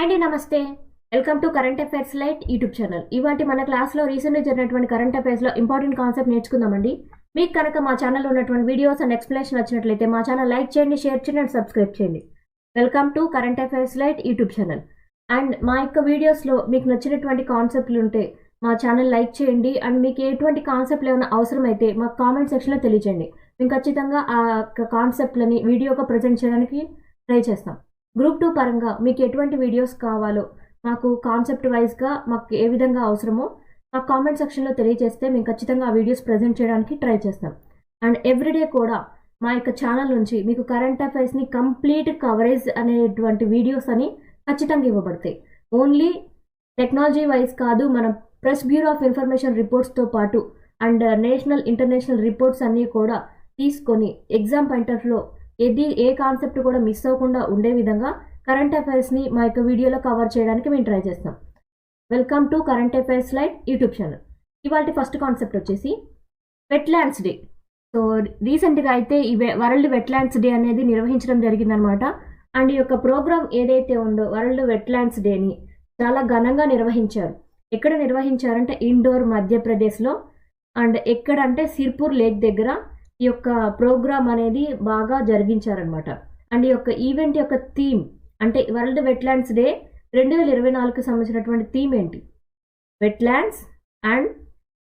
అండి నమస్తే. Welcome to current affairs light YouTube channel. ఇవాటి మన క్లాస్లో రీసెంట్గా జరిగినటువంటి కరెంట్ అఫైర్స్లో ఇంపార్టెంట్ కాన్సెప్ట్ నేర్చుకుందామండి. మీకు కనుక మా ఛానల్లో ఉన్నటువంటి వీడియోస్ అండ్ ఎక్స్ప్లెనేషన్ వచ్చినట్లయితే మా ఛానల్ లైక్ చేయండి, షేర్ చేయండి అండ్ సబ్స్క్రైబ్ చేయండి. Welcome to current affairs light YouTube channel. And మా యొక్క వీడియోస్లో మీకు నచ్చినటువంటి కాన్సెప్ట్లు ఉంటే మా ఛానల్ లైక్ చేయండి. అండ్ మీకు ఎటువంటి కాన్సెప్ట్లు ఏమైనా అవసరమైతే మాకు కామెంట్ సెక్షన్లో తెలియజేయండి. మేము ఖచ్చితంగా ఆ కాన్సెప్ట్లని వీడియోగా ప్రజెంట్ చేయడానికి ట్రై చేస్తాం. గ్రూప్ 2 పరంగా మీకు ఎటువంటి వీడియోస్ కావాలో మాకు కాన్సెప్ట్ వైజ్గా మాకు ఏ విధంగా అవసరమో మాకు కామెంట్ సెక్షన్లో తెలియజేస్తే మేము ఖచ్చితంగా ఆ వీడియోస్ ప్రజెంట్ చేయడానికి ట్రై చేస్తాం. అండ్ ఎవ్రీడే కూడా మా యొక్క ఛానల్ నుంచి మీకు కరెంట్ అఫైర్స్ని కంప్లీట్ కవరేజ్ అనేటువంటి వీడియోస్ అని ఖచ్చితంగా ఇవ్వబడతాయి. ఓన్లీ టెక్నాలజీ వైజ్ కాదు, మనం ప్రెస్ బ్యూరో ఆఫ్ ఇన్ఫర్మేషన్ రిపోర్ట్స్తో పాటు అండ్ నేషనల్ ఇంటర్నేషనల్ రిపోర్ట్స్ అన్నీ కూడా తీసుకొని ఎగ్జామ్ పాయింట్ ఆఫ్లో ఏ కాన్సెప్ట్ కూడా మిస్ అవ్వకుండా ఉండే విధంగా కరెంట్ అఫైర్స్ని మా యొక్క వీడియోలో కవర్ చేయడానికి మేము ట్రై చేస్తాం. Welcome to current affairs light YouTube channel. ఇవాళ ఫస్ట్ కాన్సెప్ట్ వచ్చేసి వెట్లాండ్స్ డే. సో రీసెంట్గా అయితే ఈ వరల్డ్ వెట్లాండ్స్ డే అనేది నిర్వహించడం జరిగిందనమాట. అండ్ ఈ యొక్క ప్రోగ్రామ్ ఏదైతే ఉందో వరల్డ్ వెట్లాండ్స్ డేని చాలా ఘనంగా నిర్వహించారు. ఎక్కడ నిర్వహించారంటే ఇండోర్ మధ్యప్రదేశ్లో. అండ్ ఎక్కడంటే సిర్పూర్ లేక్ దగ్గర ఈ యొక్క ప్రోగ్రామ్ అనేది బాగా జరిగించారనమాట. అండ్ ఈ యొక్క ఈవెంట్ యొక్క థీమ్ అంటే వరల్డ్ వెట్లాండ్స్ డే 2024కి సంబంధించినటువంటి థీమ్ ఏంటి? Wetlands and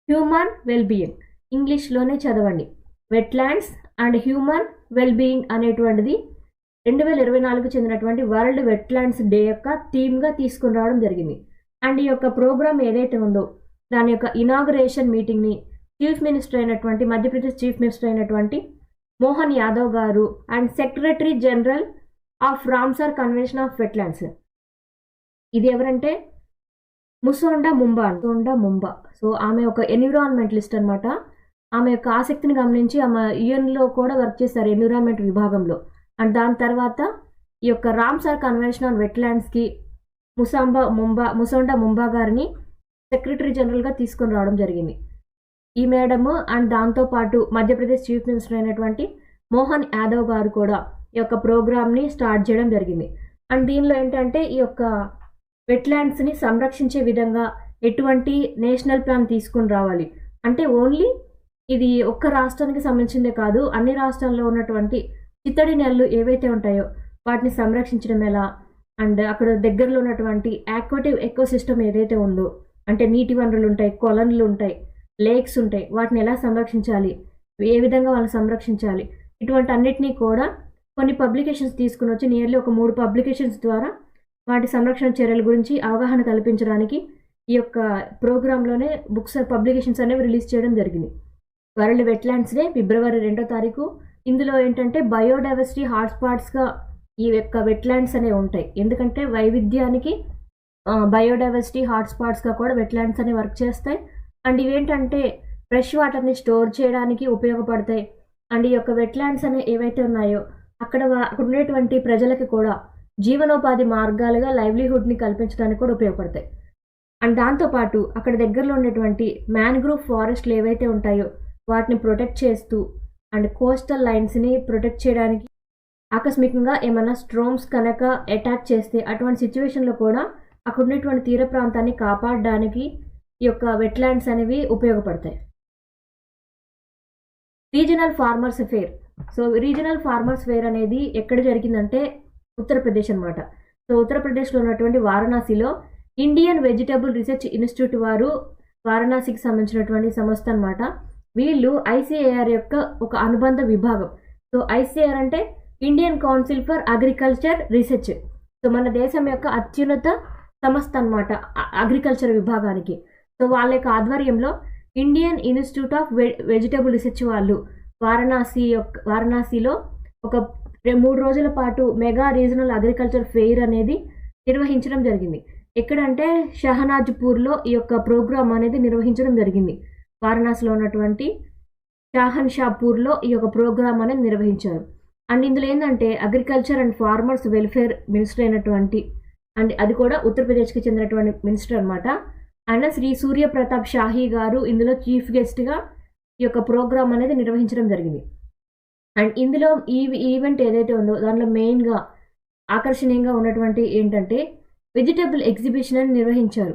human wellbeing. ఇంగ్లీష్లోనే చదవండి. వెట్లాండ్స్ అండ్ హ్యూమన్ వెల్బీయింగ్ అనేటువంటిది 2024కి చెందినటువంటి వరల్డ్ వెట్లాండ్స్ డే యొక్క థీమ్గా తీసుకుని రావడం జరిగింది. అండ్ ఈ యొక్క ప్రోగ్రామ్ ఏదైతే ఉందో దాని యొక్క ఇనాగరేషన్ మీటింగ్ని చీఫ్ మినిస్టర్ అయినటువంటి మధ్యప్రదేశ్ చీఫ్ మినిస్టర్ అయినటువంటి మోహన్ యాదవ్ గారు and secretary general of Ramsar convention of wetlands, ఇది ఎవరంటే ముసోండా ముంబా. సో ఆమె ఒక ఎన్విరాన్మెంటలిస్ట్ అనమాట. ఆమె యొక్క ఆసక్తిని గమనించి ఆమె యుఎన్లో కూడా వర్క్ చేశారు ఎన్విరాన్మెంట్ విభాగంలో. అండ్ దాని తర్వాత ఈ యొక్క రామ్సార్ కన్వెన్షన్ ఆన్ వెట్లాండ్స్కి ముసోండా ముంబా గారిని సెక్రటరీ జనరల్గా తీసుకొని రావడం జరిగింది ఈ మేడము. అండ్ దాంతోపాటు మధ్యప్రదేశ్ చీఫ్ మినిస్టర్ అయినటువంటి మోహన్ యాదవ్ గారు కూడా ఈ యొక్క ప్రోగ్రామ్ని స్టార్ట్ చేయడం జరిగింది. అండ్ దీనిలో ఏంటంటే ఈ యొక్క వెట్లాండ్స్ని సంరక్షించే విధంగా ఎటువంటి నేషనల్ ప్లాన్ తీసుకొని రావాలి అంటే ఓన్లీ ఇది ఒక్క రాష్ట్రానికి సంబంధించిందే కాదు, అన్ని రాష్ట్రాల్లో ఉన్నటువంటి చిత్తడి నెలలు ఏవైతే ఉంటాయో వాటిని సంరక్షించడం ఎలా, అండ్ అక్కడ దగ్గరలో ఉన్నటువంటి ఆక్వాటివ్ ఎకోసిస్టమ్ ఏదైతే ఉందో అంటే నీటి వనరులు ఉంటాయి, కొలనులు ఉంటాయి, లేక్స్ ఉంటాయి, వాటిని ఎలా సంరక్షించాలి, ఏ విధంగా వాళ్ళని సంరక్షించాలి, ఇటువంటి అన్నిటినీ కూడా కొన్ని పబ్లికేషన్స్ తీసుకుని వచ్చి నియర్లీ ఒక 3 పబ్లికేషన్స్ ద్వారా వాటి సంరక్షణ చర్యల గురించి అవగాహన కల్పించడానికి ఈ యొక్క ప్రోగ్రాంలోనే బుక్స్ పబ్లికేషన్స్ అనేవి రిలీజ్ చేయడం జరిగింది. వరల్డ్ వెట్లాండ్స్ డే ఫిబ్రవరి 2వ తారీఖు. ఇందులో ఏంటంటే బయోడైవర్సిటీ హాట్స్పాట్స్గా ఈ యొక్క వెట్లాండ్స్ అనేవి ఉంటాయి. ఎందుకంటే వైవిధ్యానికి బయోడైవర్సిటీ హాట్స్పాట్స్గా కూడా వెట్లాండ్స్ అనేవి వర్క్ చేస్తాయి. అండ్ ఇవేంటంటే ఫ్రెష్ వాటర్ని స్టోర్ చేయడానికి ఉపయోగపడతాయి. అండ్ ఈ యొక్క వెట్లాండ్స్ అనేవి ఏవైతే ఉన్నాయో అక్కడ ఉండేటువంటి ప్రజలకి కూడా జీవనోపాధి మార్గాలుగా లైవ్లీహుడ్ని కల్పించడానికి కూడా ఉపయోగపడతాయి. అండ్ దాంతోపాటు అక్కడ దగ్గరలో ఉండేటువంటి మ్యాన్గ్రూవ్ ఫారెస్ట్లు ఏవైతే ఉంటాయో వాటిని ప్రొటెక్ట్ చేస్తూ అండ్ కోస్టల్ లైన్స్ని ప్రొటెక్ట్ చేయడానికి ఆకస్మికంగా ఏమైనా స్ట్రోమ్స్ కనుక అటాక్ చేస్తే అటువంటి సిచ్యువేషన్లో కూడా అక్కడ ఉన్నటువంటి తీర ప్రాంతాన్ని కాపాడడానికి ఈ యొక్క వెట్లాండ్స్ అనేవి ఉపయోగపడతాయి. Regional farmers fair. So regional farmers fair అనేది ఎక్కడ జరిగిందంటే ఉత్తరప్రదేశ్ అనమాట. సో ఉత్తరప్రదేశ్లో ఉన్నటువంటి వారణాసిలో ఇండియన్ వెజిటబుల్ రీసెర్చ్ ఇన్స్టిట్యూట్ వారు వారణాసికి సంబంధించినటువంటి సంస్థ అనమాట. వీళ్ళు ఐసిఏఆర్ యొక్క ఒక అనుబంధ విభాగం. సో ఐసిఏఆర్ అంటే Indian council for agriculture research. So మన దేశం యొక్క అత్యున్నత సంస్థ అనమాట అగ్రికల్చర్ విభాగానికి. సో వాళ్ళ యొక్క ఆధ్వర్యంలో Indian institute of vegetable research వాళ్ళు వారణాసిలో ఒక 3 రోజుల పాటు మెగా రీజనల్ అగ్రికల్చర్ ఫెయిర్ అనేది నిర్వహించడం జరిగింది. ఎక్కడంటే షహనాజ్పూర్లో ఈ యొక్క ప్రోగ్రామ్ అనేది నిర్వహించడం జరిగింది. వారణాసిలో ఉన్నటువంటి షాహన్షాపూర్లో ఈ యొక్క ప్రోగ్రామ్ అనేది నిర్వహించారు. అండ్ ఇందులో ఏంటంటే agriculture and farmers welfare minister అయినటువంటి అండ్ అది కూడా ఉత్తరప్రదేశ్కి చెందినటువంటి మినిస్టర్ అనమాట. అండ్ శ్రీ సూర్యప్రతాప్ షాహీ గారు ఇందులో చీఫ్ గెస్ట్గా ఈ యొక్క ప్రోగ్రామ్ అనేది నిర్వహించడం జరిగింది. అండ్ ఇందులో ఈ ఈవెంట్ ఏదైతే ఉందో దాంట్లో మెయిన్గా ఆకర్షణీయంగా ఉన్నటువంటి ఏంటంటే వెజిటబుల్ ఎగ్జిబిషన్ అని నిర్వహించారు.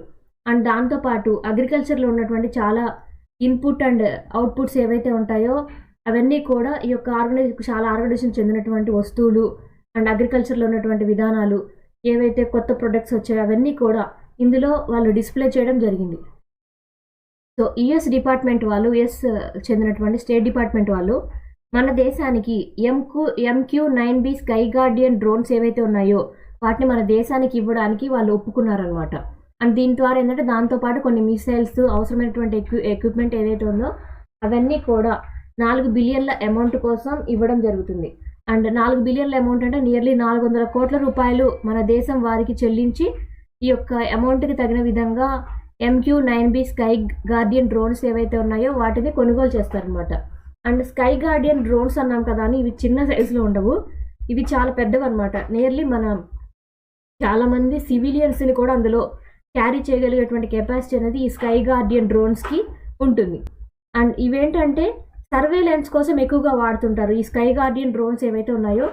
అండ్ దాంతోపాటు అగ్రికల్చర్లో ఉన్నటువంటి చాలా ఇన్పుట్ అండ్ అవుట్పుట్స్ ఏవైతే ఉంటాయో అవన్నీ కూడా ఈ యొక్క చాలా ఆర్గనైజేషన్ చెందినటువంటి వస్తువులు అండ్ అగ్రికల్చర్లో ఉన్నటువంటి విధానాలు ఏవైతే కొత్త ప్రొడక్ట్స్ వచ్చాయో అవన్నీ కూడా ఇందులో వాళ్ళు డిస్ప్లే చేయడం జరిగింది. సో యుఎస్ డిపార్ట్మెంట్ వాళ్ళు, యుఎస్ చెందినటువంటి స్టేట్ డిపార్ట్మెంట్ వాళ్ళు మన దేశానికి MQ-9B స్కై గార్డియన్ డ్రోన్స్ ఏవైతే ఉన్నాయో వాటిని మన దేశానికి ఇవ్వడానికి వాళ్ళు ఒప్పుకున్నారనమాట. అండ్ దీని ద్వారా ఏంటంటే దాంతోపాటు కొన్ని మిసైల్స్, అవసరమైనటువంటి ఎక్విప్మెంట్ ఏదైతే ఉందో అవన్నీ కూడా 4 బిలియన్ల అమౌంట్ కోసం ఇవ్వడం జరుగుతుంది. అండ్ 4 బిలియన్ల అమౌంట్ అంటే నియర్లీ 400 కోట్ల రూపాయలు మన దేశం వారికి చెల్లించి ఈ యొక్క అమౌంట్కి తగిన విధంగా MQ-9B స్కై గార్డియన్ డ్రోన్స్ ఏవైతే ఉన్నాయో వాటిని కొనుగోలు చేస్తారనమాట. అండ్ స్కై గార్డియన్ డ్రోన్స్ అన్నాం కదా అని ఇవి చిన్న సైజులో ఉండవు, ఇవి చాలా పెద్దవి అనమాట. నియర్లీ మనం చాలామంది సివిలియన్స్ని కూడా అందులో క్యారీ చేయగలిగేటువంటి కెపాసిటీ అనేది ఈ స్కై గార్డియన్ డ్రోన్స్కి ఉంటుంది. అండ్ ఇవేంటంటే సర్వేలెన్స్ కోసం ఎక్కువగా వాడుతుంటారు. ఈ స్కై గార్డియన్ డ్రోన్స్ ఏవైతే ఉన్నాయో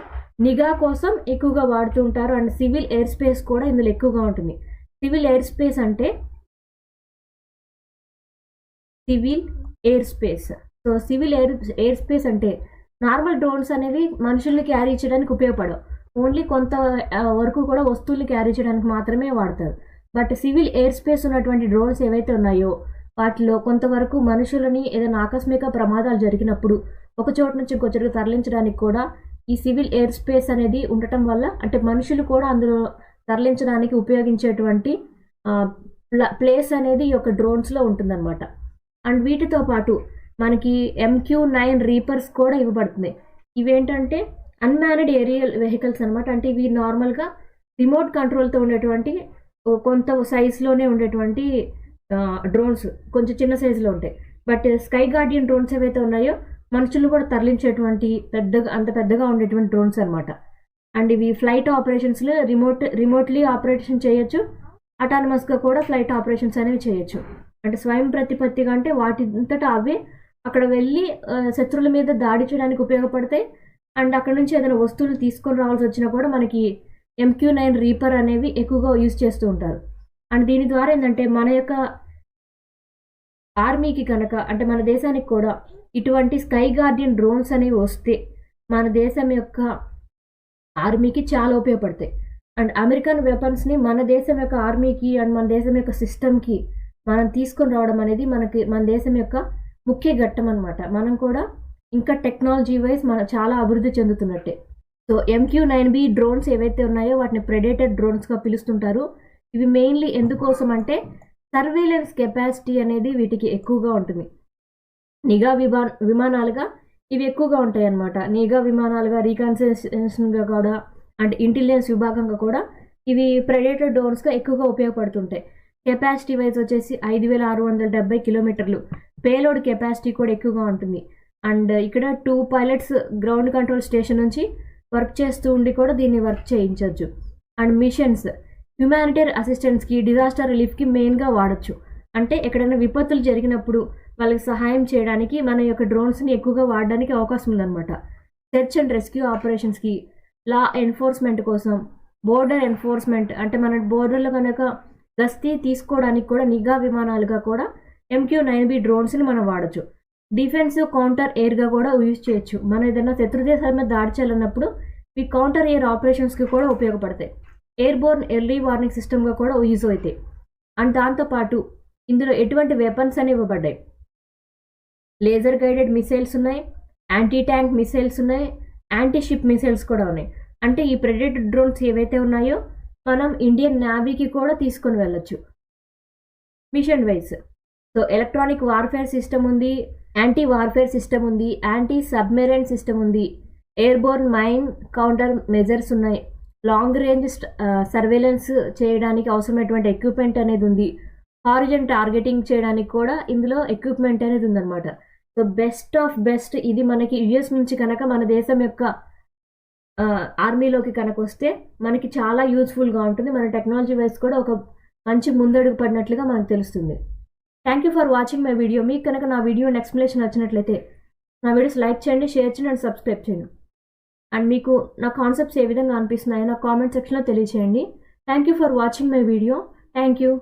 నిఘా కోసం ఎక్కువగా వాడుతుంటారు. అండ్ సివిల్ ఎయిర్ స్పేస్ కూడా ఇందులో ఎక్కువగా ఉంటుంది. సివిల్ ఎయిర్ స్పేస్ అంటే సో సివిల్ ఎయిర్ స్పేస్ అంటే నార్మల్ డ్రోన్స్ అనేవి మనుషుల్ని క్యారీ చేయడానికి ఉపయోగపడవు, ఓన్లీ కొంత వరకు కూడా వస్తువుల్ని క్యారీ చేయడానికి మాత్రమే వాడతారు. బట్ సివిల్ ఎయిర్ స్పేస్ ఉన్నటువంటి డ్రోన్స్ ఏవైతే ఉన్నాయో వాటిలో కొంతవరకు మనుషులని ఏదైనా ఆకస్మిక ప్రమాదాలు జరిగినప్పుడు ఒక చోటు నుంచి ఇంకో చోటుకు తరలించడానికి కూడా ఈ సివిల్ ఎయిర్ స్పేస్ అనేది ఉండటం వల్ల, అంటే మనుషులు కూడా అందులో తరలించడానికి ఉపయోగించేటువంటి ప్లేస్ అనేది ఈ యొక్క డ్రోన్స్లో ఉంటుందన్నమాట. అండ్ వీటితో పాటు మనకి MQ-9 రీపర్స్ కూడా ఇవ్వబడుతున్నాయి. ఇవేంటంటే అన్మ్యాన్డ్ ఏరియల్ వెహికల్స్ అనమాట. అంటే ఇవి నార్మల్గా రిమోట్ కంట్రోల్తో ఉండేటువంటి కొంత సైజులోనే ఉండేటువంటి డ్రోన్స్, కొంచెం చిన్న సైజులో ఉంటాయి. బట్ స్కై గార్డియన్ డ్రోన్స్ ఏవైతే ఉన్నాయో మనుషులు కూడా తరలించేటువంటి అంత పెద్దగా ఉండేటువంటి డ్రోన్స్ అనమాట. అండ్ ఇవి ఫ్లైట్ ఆపరేషన్స్లో రిమోట్లీ ఆపరేషన్ చేయొచ్చు, అటానమస్గా కూడా ఫ్లైట్ ఆపరేషన్స్ అనేవి చేయొచ్చు. అంటే స్వయం ప్రతిపత్తిగా అంటే వాటింతటా అవే అక్కడ వెళ్ళి శత్రువుల మీద దాడి చేయడానికి ఉపయోగపడతాయి. అండ్ అక్కడ నుంచి ఏదైనా వస్తువులు తీసుకొని రావాల్సి వచ్చినా కూడా మనకి MQ-9 రీపర్ అనేవి ఎక్కువగా యూజ్ చేస్తూ ఉంటారు. అండ్ దీని ద్వారా ఏంటంటే మన యొక్క ఆర్మీకి కనుక, అంటే మన దేశానికి కూడా ఇటువంటి స్కై గార్డియన్ డ్రోన్స్ అనేవి వస్తే మన దేశం యొక్క ఆర్మీకి చాలా ఉపయోగపడతాయి. అండ్ అమెరికన్ వెపన్స్ని మన దేశం యొక్క ఆర్మీకి అండ్ మన దేశం యొక్క సిస్టమ్కి మనం తీసుకొని రావడం అనేది మన దేశం యొక్క ముఖ్య ఘట్టం అనమాట. మనం కూడా ఇంకా టెక్నాలజీ వైజ్ మనం చాలా అభివృద్ధి చెందుతున్నట్టే. సో MQ-9B డ్రోన్స్ ఏవైతే ఉన్నాయో వాటిని ప్రెడేటర్ డ్రోన్స్గా పిలుస్తుంటారు. ఇవి మెయిన్లీ ఎందుకోసం అంటే సర్వేలెన్స్ కెపాసిటీ అనేది వీటికి ఎక్కువగా ఉంటుంది. నిఘా విమానాలుగా ఇవి ఎక్కువగా ఉంటాయి అన్నమాట. నిఘా విమానాలుగా, రీకన్సెషన్గా కూడా అండ్ ఇంటెలిజెన్స్ విభాగంగా కూడా ఇవి ప్రెడేటర్ డ్రోన్స్గా ఎక్కువగా ఉపయోగపడుతుంటాయి. కెపాసిటీ వైజ్ వచ్చేసి 5670 కిలోమీటర్లు, పేలోడ్ కెపాసిటీ కూడా ఎక్కువగా ఉంటుంది. అండ్ ఇక్కడ 2 పైలట్స్ గ్రౌండ్ కంట్రోల్ స్టేషన్ నుంచి వర్క్ చేస్తూ ఉండి కూడా దీన్ని వర్క్ చేయించవచ్చు. అండ్ మిషన్స్ హ్యుమానిటేరియన్ అసిస్టెన్స్కి, డిజాస్టర్ రిలీఫ్కి మెయిన్గా వాడచ్చు. అంటే ఎక్కడైనా విపత్తులు జరిగినప్పుడు వాళ్ళకి సహాయం చేయడానికి మన యొక్క డ్రోన్స్ని ఎక్కువగా వాడడానికి అవకాశం ఉందన్నమాట. సెర్చ్ అండ్ రెస్క్యూ ఆపరేషన్స్కి, లా ఎన్ఫోర్స్మెంట్ కోసం, బోర్డర్ ఎన్ఫోర్స్మెంట్ అంటే మన బోర్డర్లో కనుక గస్తీ తీసుకోవడానికి కూడా నిఘా విమానాలుగా కూడా MQ-9B డ్రోన్స్ని మనం వాడచ్చు. డిఫెన్స్, కౌంటర్ ఎయిర్గా కూడా యూజ్ చేయొచ్చు. మనం ఏదైనా శత్రు దేశాల మీద దాడి చేయాలన్నప్పుడు ఈ కౌంటర్ ఎయిర్ ఆపరేషన్స్కి కూడా ఉపయోగపడతాయి. ఎయిర్బోర్న్ ఎర్లీ వార్నింగ్ సిస్టమ్గా కూడా యూజ్ అవుతాయి. అండ్ దాంతోపాటు ఇందులో ఎటువంటి వెపన్స్ అని ఇవ్వబడ్డాయి. లేజర్ గైడెడ్ మిసైల్స్ ఉన్నాయి, యాంటీ ట్యాంక్ మిసైల్స్ ఉన్నాయి, యాంటీ షిప్ మిసైల్స్ కూడా ఉన్నాయి. అంటే ఈ ప్రెడేటర్ డ్రోన్స్ ఏవైతే ఉన్నాయో మనం ఇండియన్ నేవీకి కూడా తీసుకొని వెళ్ళొచ్చు mission wise. So electronic warfare system ఉంది, యాంటీ వార్ఫేర్ సిస్టమ్ ఉంది, యాంటీ సబ్మెరైన్ సిస్టమ్ ఉంది, ఎయిర్బోర్న్ మైన్ కౌంటర్ మెజర్స్ ఉన్నాయి, లాంగ్ రేంజ్ సర్వేలెన్స్ చేయడానికి అవసరమైనటువంటి ఎక్విప్మెంట్ అనేది ఉంది, హారిజన్ టార్గెటింగ్ చేయడానికి కూడా ఇందులో ఎక్విప్మెంట్ అనేది ఉందన్నమాట. సో బెస్ట్ ఆఫ్ బెస్ట్ ఇది మనకి యుఎస్ నుంచి కనుక మన దేశం యొక్క ఆర్మీలోకి కనుక వస్తే మనకి చాలా యూజ్ఫుల్గా ఉంటుంది. మన టెక్నాలజీ వైజ్ కూడా ఒక మంచి ముందడుగు పడినట్లుగా మనకు తెలుస్తుంది. Thank you for watching my video. మీకు కనుక నా వీడియో ఎక్స్ప్లెనేషన్ నచ్చినట్లయితే నా వీడియోస్ లైక్ చేయండి, షేర్ చేయండి అండ్ సబ్స్క్రైబ్ చేయండి. అండ్ మీకు నా కాన్సెప్ట్స్ ఏ విధంగా అనిపిస్తున్నాయో నా కామెంట్ సెక్షన్లో తెలియచేయండి. Thank you for watching my video. Thank you.